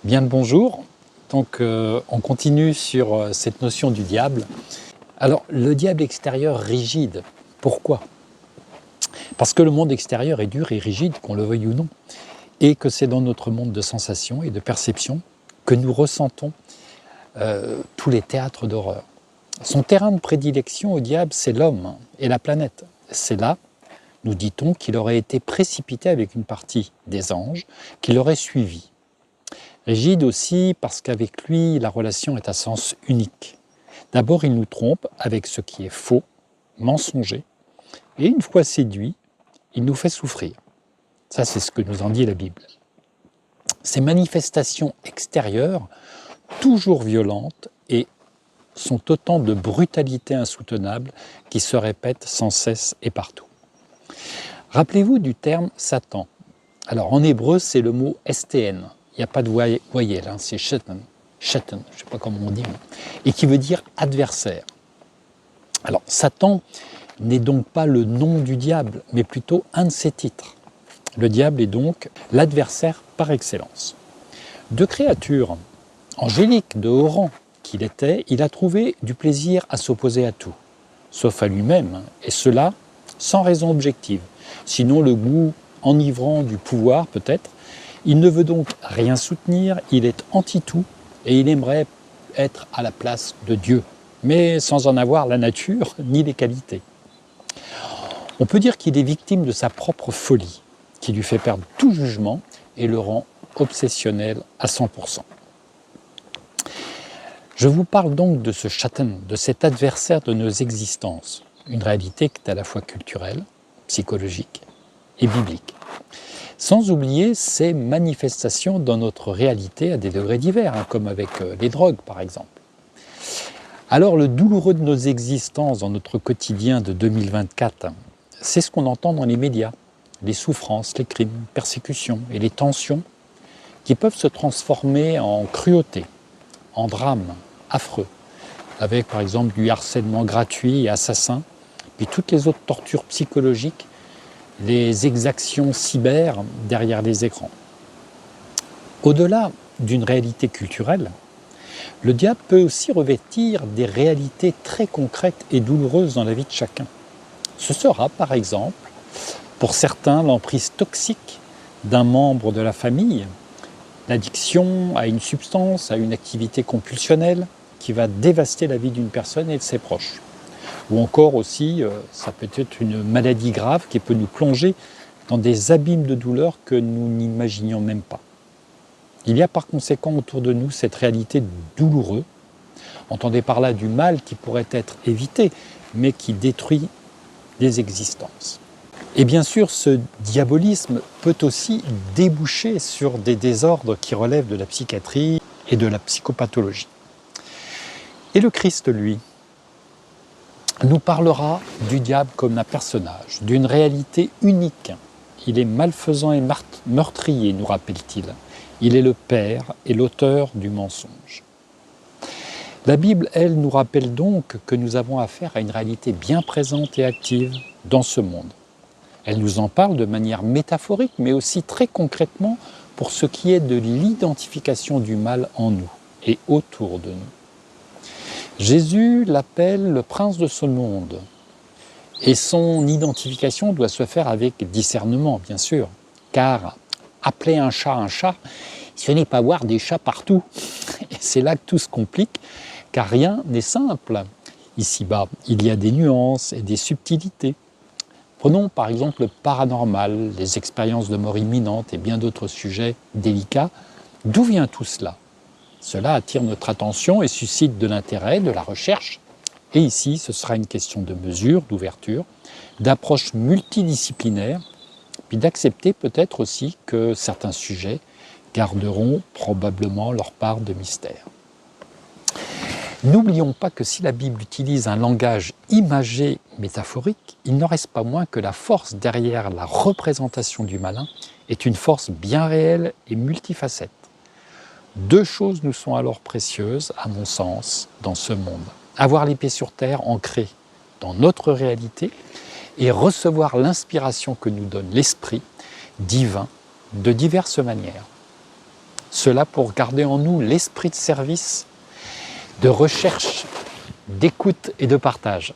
Bien le bonjour. Donc, on continue sur cette notion du diable. Alors, le diable extérieur rigide, pourquoi? Parce que le monde extérieur est dur et rigide, qu'on le veuille ou non, et que c'est dans notre monde de sensations et de perceptions que nous ressentons tous les théâtres d'horreur. Son terrain de prédilection au diable, c'est l'homme et la planète. C'est là, nous dit-on, qu'il aurait été précipité avec une partie des anges, qui l'aurait suivi. Rigide aussi parce qu'avec lui, la relation est à sens unique. D'abord, il nous trompe avec ce qui est faux, mensonger, et une fois séduit, il nous fait souffrir. Ça, c'est ce que nous en dit la Bible. Ces manifestations extérieures, toujours violentes, et sont autant de brutalité insoutenable qui se répètent sans cesse et partout. Rappelez-vous du terme Satan. Alors, en hébreu, c'est le mot STN. Il n'y a pas de voyelle, hein, c'est Shatan, je ne sais pas comment on dit, et qui veut dire adversaire. Alors, Satan n'est donc pas le nom du diable, mais plutôt un de ses titres. Le diable est donc l'adversaire par excellence. De créature angélique, de haut rang qu'il était, il a trouvé du plaisir à s'opposer à tout, sauf à lui-même, et cela sans raison objective, sinon le goût enivrant du pouvoir peut-être. Il ne veut donc rien soutenir, il est anti-tout et il aimerait être à la place de Dieu, mais sans en avoir la nature ni les qualités. On peut dire qu'il est victime de sa propre folie, qui lui fait perdre tout jugement et le rend obsessionnel à 100%. Je vous parle donc de ce Satan, de cet adversaire de nos existences, une réalité qui est à la fois culturelle, psychologique et biblique. Sans oublier ces manifestations dans notre réalité à des degrés divers, comme avec les drogues par exemple. Alors le douloureux de nos existences dans notre quotidien de 2024, c'est ce qu'on entend dans les médias, les souffrances, les crimes, les persécutions et les tensions qui peuvent se transformer en cruauté, en drame affreux, avec par exemple du harcèlement gratuit et assassin, puis toutes les autres tortures psychologiques, les exactions cyber derrière les écrans. Au-delà d'une réalité culturelle, le diable peut aussi revêtir des réalités très concrètes et douloureuses dans la vie de chacun. Ce sera par exemple, pour certains, l'emprise toxique d'un membre de la famille, l'addiction à une substance, à une activité compulsionnelle qui va dévaster la vie d'une personne et de ses proches. Ou encore aussi, ça peut être une maladie grave qui peut nous plonger dans des abîmes de douleur que nous n'imaginions même pas. Il y a par conséquent autour de nous cette réalité douloureuse. Entendez par là du mal qui pourrait être évité, mais qui détruit des existences. Et bien sûr, ce diabolisme peut aussi déboucher sur des désordres qui relèvent de la psychiatrie et de la psychopathologie. Et le Christ, lui, nous parlera du diable comme d'un personnage, d'une réalité unique. Il est malfaisant et meurtrier, nous rappelle-t-il. Il est le père et l'auteur du mensonge. La Bible, elle, nous rappelle donc que nous avons affaire à une réalité bien présente et active dans ce monde. Elle nous en parle de manière métaphorique, mais aussi très concrètement pour ce qui est de l'identification du mal en nous et autour de nous. Jésus l'appelle le prince de ce monde et son identification doit se faire avec discernement, bien sûr, car appeler un chat, ce n'est pas voir des chats partout. Et c'est là que tout se complique, car rien n'est simple. Ici-bas, il y a des nuances et des subtilités. Prenons par exemple le paranormal, les expériences de mort imminente et bien d'autres sujets délicats. D'où vient tout cela ? Cela attire notre attention et suscite de l'intérêt, de la recherche. Et ici, ce sera une question de mesure, d'ouverture, d'approche multidisciplinaire, puis d'accepter peut-être aussi que certains sujets garderont probablement leur part de mystère. N'oublions pas que si la Bible utilise un langage imagé, métaphorique, il n'en reste pas moins que la force derrière la représentation du malin est une force bien réelle et multifacette. Deux choses nous sont alors précieuses, à mon sens, dans ce monde. Avoir les pieds sur terre, ancrés dans notre réalité, et recevoir l'inspiration que nous donne l'Esprit divin de diverses manières. Cela pour garder en nous l'esprit de service, de recherche, d'écoute et de partage.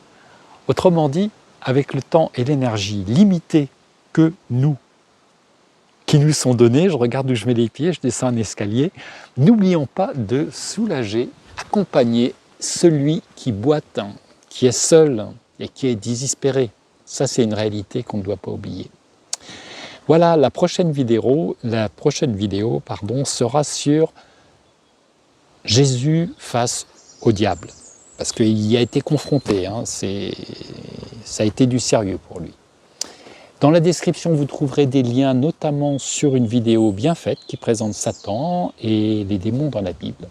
Autrement dit, avec le temps et l'énergie limitée qui nous sont donnés, je regarde où je mets les pieds, je descends un escalier, n'oublions pas de soulager, accompagner celui qui boite, qui est seul et qui est désespéré. Ça, c'est une réalité qu'on ne doit pas oublier. Voilà, la prochaine vidéo sera sur Jésus face au diable. Parce qu'il y a été confronté, ça a été du sérieux pour lui. Dans la description, vous trouverez des liens, notamment sur une vidéo bien faite qui présente Satan et les démons dans la Bible.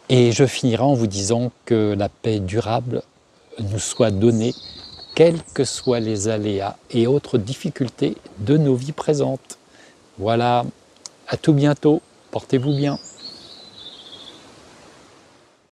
Et je finirai en vous disant que la paix durable nous soit donnée, quels que soient les aléas et autres difficultés de nos vies présentes. Voilà, à tout bientôt, portez-vous bien.